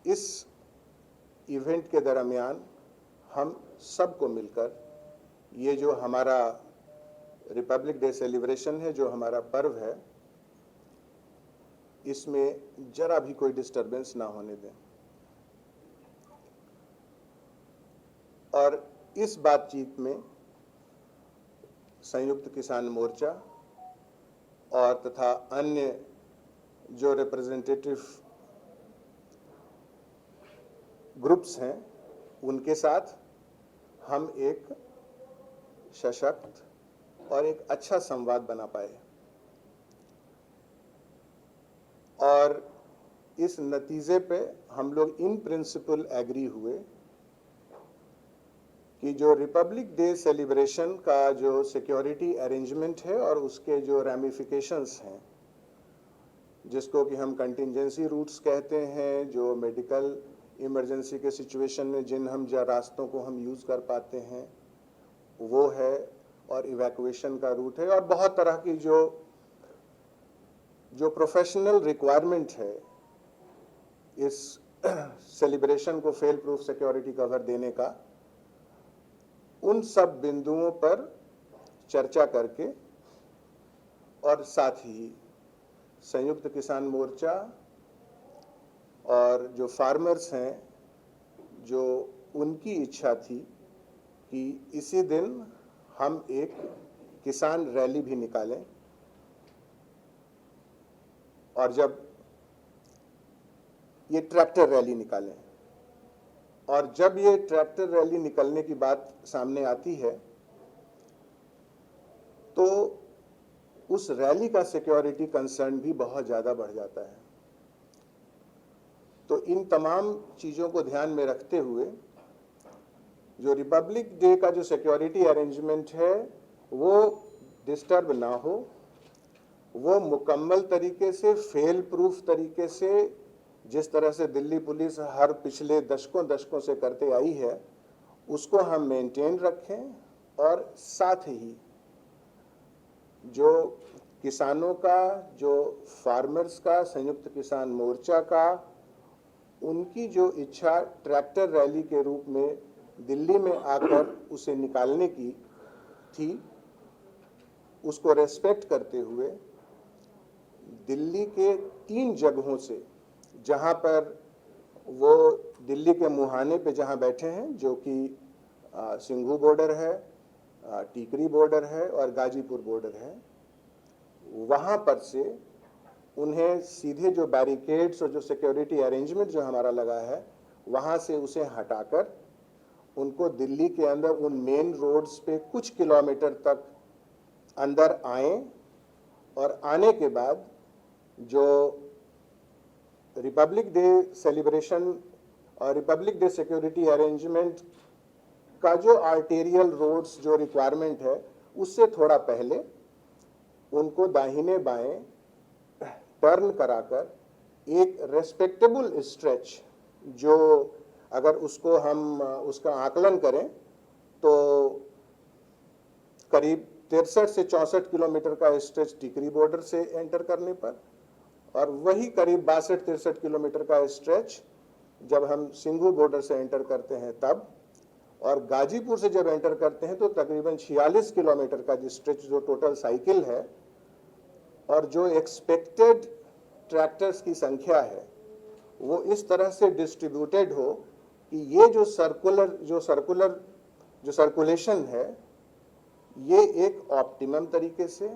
इस इवेंट के दरमियान हम सबको मिलकर ये जो हमारा रिपब्लिक डे सेलिब्रेशन है, जो हमारा पर्व है, इसमें जरा भी कोई डिस्टरबेंस ना होने दें। और इस बातचीत में संयुक्त किसान मोर्चा और तथा अन्य जो रिप्रेजेंटेटिव ग्रुप्स हैं, उनके साथ हम एक सशक्त और एक अच्छा संवाद बना पाए और इस नतीजे पे हम लोग इन प्रिंसिपल एग्री हुए कि जो रिपब्लिक डे सेलिब्रेशन का जो सिक्योरिटी अरेंजमेंट है और उसके जो रैमिफिकेशंस हैं, जिसको कि हम कंटिंजेंसी रूट्स कहते हैं, जो मेडिकल इमरजेंसी के सिचुएशन में जिन हम रास्तों को हम यूज़ कर पाते हैं वो है, और इवैक्यूएशन का रूट है, और बहुत तरह की जो प्रोफेशनल रिक्वायरमेंट है इस सेलिब्रेशन को फेल प्रूफ सिक्योरिटी कवर देने का, उन सब बिंदुओं पर चर्चा करके और साथ ही संयुक्त किसान मोर्चा और जो फार्मर्स हैं, जो उनकी इच्छा थी कि इसी दिन हम एक किसान रैली भी निकालें, और जब ये ट्रैक्टर रैली निकालें, और जब ये ट्रैक्टर रैली निकलने की बात सामने आती है तो उस रैली का सिक्योरिटी कंसर्न भी बहुत ज़्यादा बढ़ जाता है। तो इन तमाम चीज़ों को ध्यान में रखते हुए जो रिपब्लिक डे का जो सिक्योरिटी अरेंजमेंट है वो डिस्टर्ब ना हो, वो मुकम्मल तरीके से फेल प्रूफ तरीके से, जिस तरह से दिल्ली पुलिस हर पिछले दशकों से करते आई है, उसको हम मेंटेन रखें, और साथ ही जो किसानों का, जो फार्मर्स का, संयुक्त किसान मोर्चा का, उनकी जो इच्छा ट्रैक्टर रैली के रूप में दिल्ली में आकर उसे निकालने की थी, उसको रेस्पेक्ट करते हुए दिल्ली के 3 जगहों से, जहां पर वो दिल्ली के मुहाने पे जहां बैठे हैं, जो कि सिंघू बॉर्डर है, टीकरी बॉर्डर है और गाजीपुर बॉर्डर है, वहां पर से उन्हें सीधे जो बैरिकेड्स और जो सिक्योरिटी अरेंजमेंट जो हमारा लगा है वहां से उसे हटाकर उनको दिल्ली के अंदर उन मेन रोड्स पे कुछ किलोमीटर तक अंदर आए, और आने के बाद जो रिपब्लिक डे सेलिब्रेशन और रिपब्लिक डे सिक्योरिटी अरेंजमेंट का जो आर्टेरियल रोड्स जो रिक्वायरमेंट है, उससे थोड़ा पहले उनको दाहिने बाएं टर्न कराकर एक रेस्पेक्टेबल स्ट्रेच, जो अगर उसको हम उसका आकलन करें तो करीब 63 से 64 किलोमीटर का स्ट्रेच टिकरी बॉर्डर से एंटर करने पर, और वही करीब 62-63 किलोमीटर का स्ट्रेच जब हम सिंघू बॉर्डर से एंटर करते हैं तब, और गाजीपुर से जब एंटर करते हैं तो तकरीबन 46 किलोमीटर का स्ट्रेच जो टोटल साइकिल है, और जो एक्सपेक्टेड ट्रैक्टर्स की संख्या है वो इस तरह से डिस्ट्रीब्यूटेड हो कि ये जो सर्कुलेशन है ये एक ऑप्टिमम तरीके से,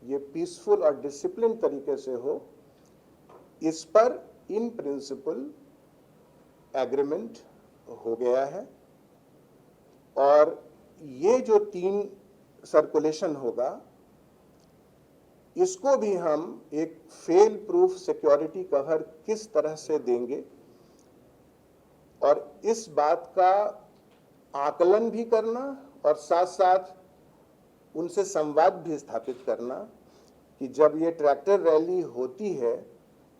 ये पीसफुल और डिसिप्लिन तरीके से हो। इस पर इन प्रिंसिपल एग्रीमेंट हो गया है, और ये जो 3 सर्कुलेशन होगा इसको भी हम एक फेल प्रूफ सिक्योरिटी कवर किस तरह से देंगे, और इस बात का आकलन भी करना और साथ साथ उनसे संवाद भी स्थापित करना कि जब ये ट्रैक्टर रैली होती है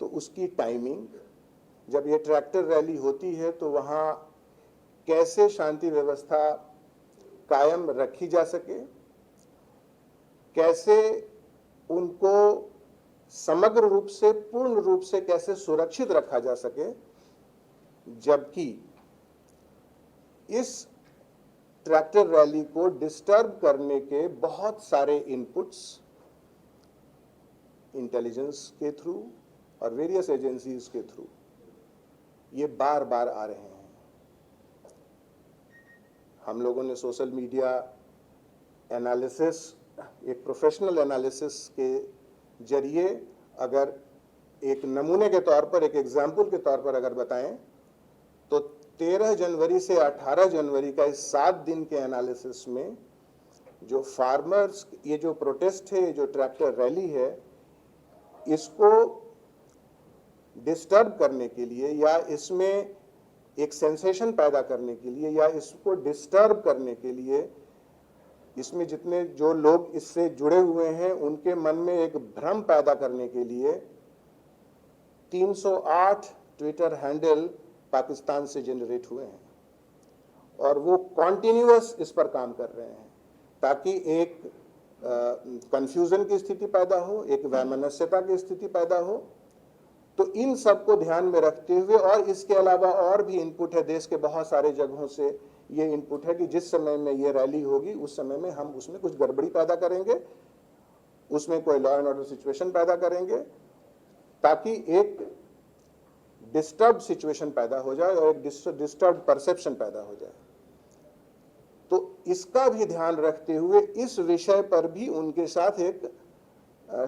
तो उसकी टाइमिंग, जब ये ट्रैक्टर रैली होती है तो वहाँ कैसे शांति व्यवस्था कायम रखी जा सके, कैसे उनको समग्र रूप से, पूर्ण रूप से कैसे सुरक्षित रखा जा सके, जबकि इस ट्रैक्टर रैली को डिस्टर्ब करने के बहुत सारे इनपुट्स इंटेलिजेंस के थ्रू और वेरियस एजेंसीज के थ्रू ये बार बार आ रहे हैं। हम लोगों ने सोशल मीडिया एनालिसिस, एक प्रोफेशनल एनालिसिस के जरिए अगर एक नमूने के तौर पर, एक एग्जाम्पल के तौर पर अगर बताएं तो 13 जनवरी से 18 जनवरी का इस 7 दिन के एनालिसिस में जो फार्मर्स, ये जो प्रोटेस्ट है, जो ट्रैक्टर रैली है, इसको डिस्टर्ब करने के लिए या इसमें एक सेंसेशन पैदा करने के लिए या इसको डिस्टर्ब करने के लिए, इसमें जितने जो लोग इससे जुड़े हुए हैं उनके मन में एक भ्रम पैदा करने के लिए 308 ट्विटर हैंडल पाकिस्तान से जनरेट हुए हैं और वो कॉन्टिन्यूअस इस पर काम कर रहे हैं ताकि एक कंफ्यूजन की स्थिति पैदा हो, एक वैमनस्यता की स्थिति पैदा हो। तो इन सबको ध्यान में रखते हुए, और इसके अलावा और भी इनपुट है, देश के बहुत सारे जगहों से ये इनपुट है कि जिस समय में ये रैली होगी उस समय में हम उसमें कुछ गड़बड़ी पैदा करेंगे, उसमें कोई लॉ एंड ऑर्डर सिचुएशन पैदा करेंगे ताकि एक डिस्टर्ब सिचुएशन पैदा हो जाए और एक डिस्टर्ब परसेप्शन पैदा हो जाए। तो इसका भी ध्यान रखते हुए इस विषय पर भी उनके साथ एक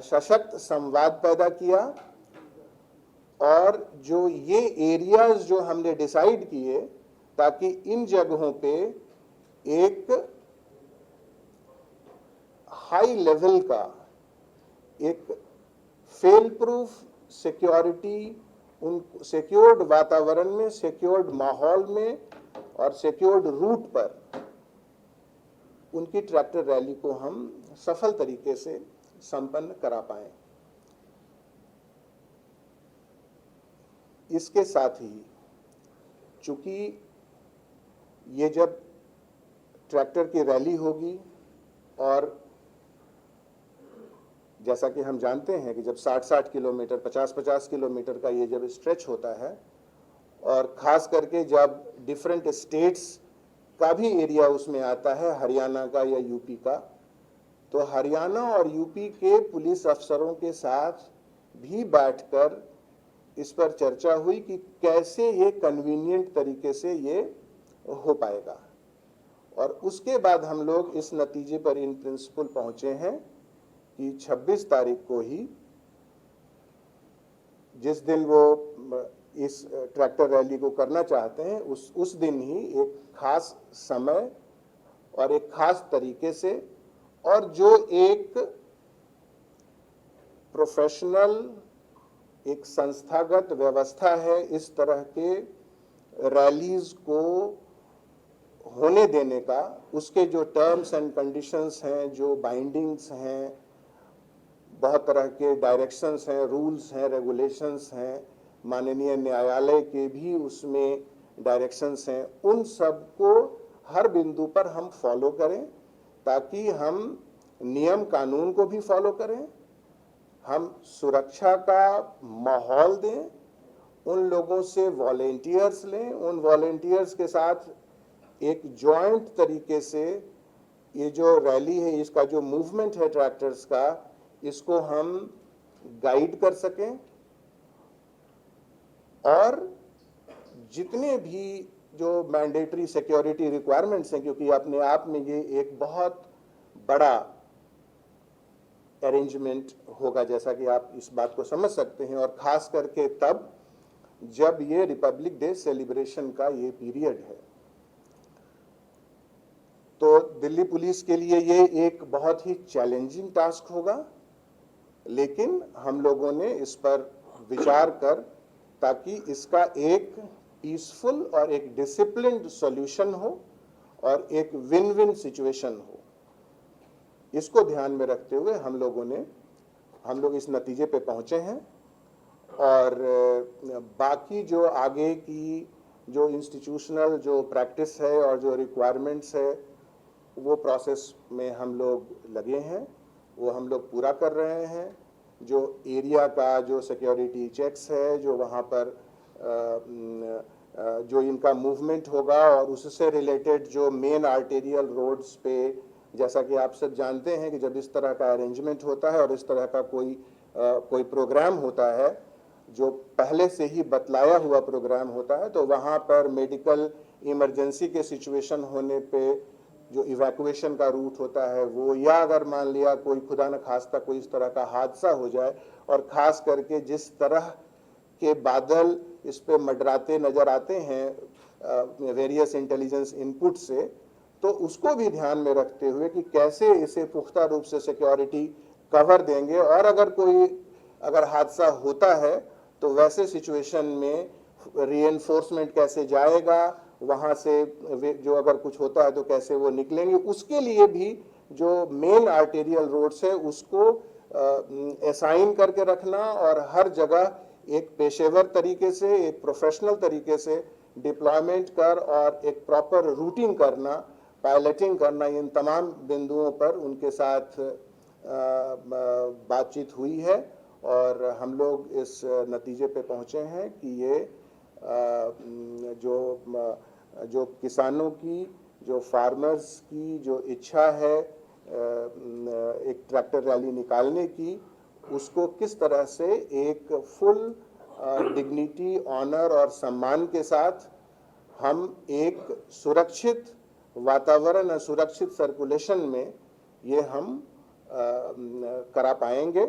सशक्त संवाद पैदा किया और जो ये एरियाज जो हमने डिसाइड किए ताकि इन जगहों पे एक हाई लेवल का एक फेल प्रूफ सिक्योरिटी, उन सिक्योर्ड वातावरण में, सिक्योर्ड माहौल में और सिक्योर्ड रूट पर उनकी ट्रैक्टर रैली को हम सफल तरीके से संपन्न करा पाएं। इसके साथ ही चूंकि ये जब ट्रैक्टर की रैली होगी और जैसा कि हम जानते हैं कि जब 60-60 किलोमीटर, 50-50 किलोमीटर का ये जब स्ट्रेच होता है और ख़ास करके जब डिफरेंट स्टेट्स का भी एरिया उसमें आता है, हरियाणा का या यूपी का, तो हरियाणा और यूपी के पुलिस अफसरों के साथ भी बैठकर इस पर चर्चा हुई कि कैसे ये कन्वीनियंट तरीके से ये हो पाएगा। और उसके बाद हम लोग इस नतीजे पर इन प्रिंसिपल पहुंचे हैं कि 26 तारीख को ही, जिस दिन वो इस ट्रैक्टर रैली को करना चाहते हैं, उस दिन ही एक खास समय और एक खास तरीके से, और जो एक प्रोफेशनल, एक संस्थागत व्यवस्था है इस तरह के रैलीज को होने देने का, उसके जो टर्म्स एंड कंडीशंस हैं, जो बाइंडिंग्स हैं, बहुत तरह के डायरेक्शंस हैं, रूल्स हैं, रेगुलेशंस हैं, माननीय न्यायालय के भी उसमें डायरेक्शंस हैं, उन सब को हर बिंदु पर हम फॉलो करें ताकि हम नियम कानून को भी फॉलो करें, हम सुरक्षा का माहौल दें, उन लोगों से वॉलेंटियर्स लें, उन वॉलेंटियर्स के साथ एक जॉइंट तरीके से ये जो रैली है, इसका जो मूवमेंट है ट्रैक्टर्स का, इसको हम गाइड कर सकें और जितने भी जो मैंडेटरी सिक्योरिटी रिक्वायरमेंट्स हैं, क्योंकि अपने आप में ये एक बहुत बड़ा अरेंजमेंट होगा, जैसा कि आप इस बात को समझ सकते हैं, और ख़ास करके तब जब ये रिपब्लिक डे सेलिब्रेशन का ये पीरियड है। तो दिल्ली पुलिस के लिए ये एक बहुत ही चैलेंजिंग टास्क होगा, लेकिन हम लोगों ने इस पर विचार कर ताकि इसका एक पीसफुल और एक डिसिप्लिन्ड सॉल्यूशन हो और एक विन विन सिचुएशन हो, इसको ध्यान में रखते हुए हम लोग इस नतीजे पे पहुंचे हैं। और बाकी जो आगे की जो इंस्टीट्यूशनल जो प्रैक्टिस है और जो रिक्वायरमेंट्स है, वो प्रोसेस में हम लोग लगे हैं, वो हम लोग पूरा कर रहे हैं। जो एरिया का जो सिक्योरिटी चेक्स है, जो वहाँ पर जो इनका मूवमेंट होगा और उससे रिलेटेड जो मेन आर्टेरियल रोड्स पे, जैसा कि आप सब जानते हैं कि जब इस तरह का अरेंजमेंट होता है और इस तरह का कोई प्रोग्राम होता है जो पहले से ही बतलाया हुआ प्रोग्राम होता है, तो वहाँ पर मेडिकल इमरजेंसी के सिचुएशन होने पे जो इवैक्यूएशन का रूट होता है वो, या अगर मान लिया कोई खुदा न खास्ता कोई इस तरह का हादसा हो जाए, और ख़ास करके जिस तरह के बादल इस पे मंडराते नज़र आते हैं वेरियस इंटेलिजेंस इनपुट से, तो उसको भी ध्यान में रखते हुए कि कैसे इसे पुख्ता रूप से सिक्योरिटी कवर देंगे, और अगर हादसा होता है तो वैसे सिचुएशन में रीएनफोर्समेंट कैसे जाएगा, वहाँ से जो अगर कुछ होता है तो कैसे वो निकलेंगे, उसके लिए भी जो मेन आर्टेरियल रोड्स है उसको असाइन करके रखना, और हर जगह एक पेशेवर तरीके से, एक प्रोफेशनल तरीके से डिप्लॉयमेंट कर और एक प्रॉपर रूटिंग करना, पायलटिंग करना, इन तमाम बिंदुओं पर उनके साथ बातचीत हुई है और हम लोग इस नतीजे पे पहुंचे हैं कि ये जो किसानों की, जो फार्मर्स की जो इच्छा है एक ट्रैक्टर रैली निकालने की, उसको किस तरह से एक फुल डिग्निटी, ऑनर और सम्मान के साथ हम एक सुरक्षित वातावरण और सुरक्षित सर्कुलेशन में ये हम करा पाएंगे।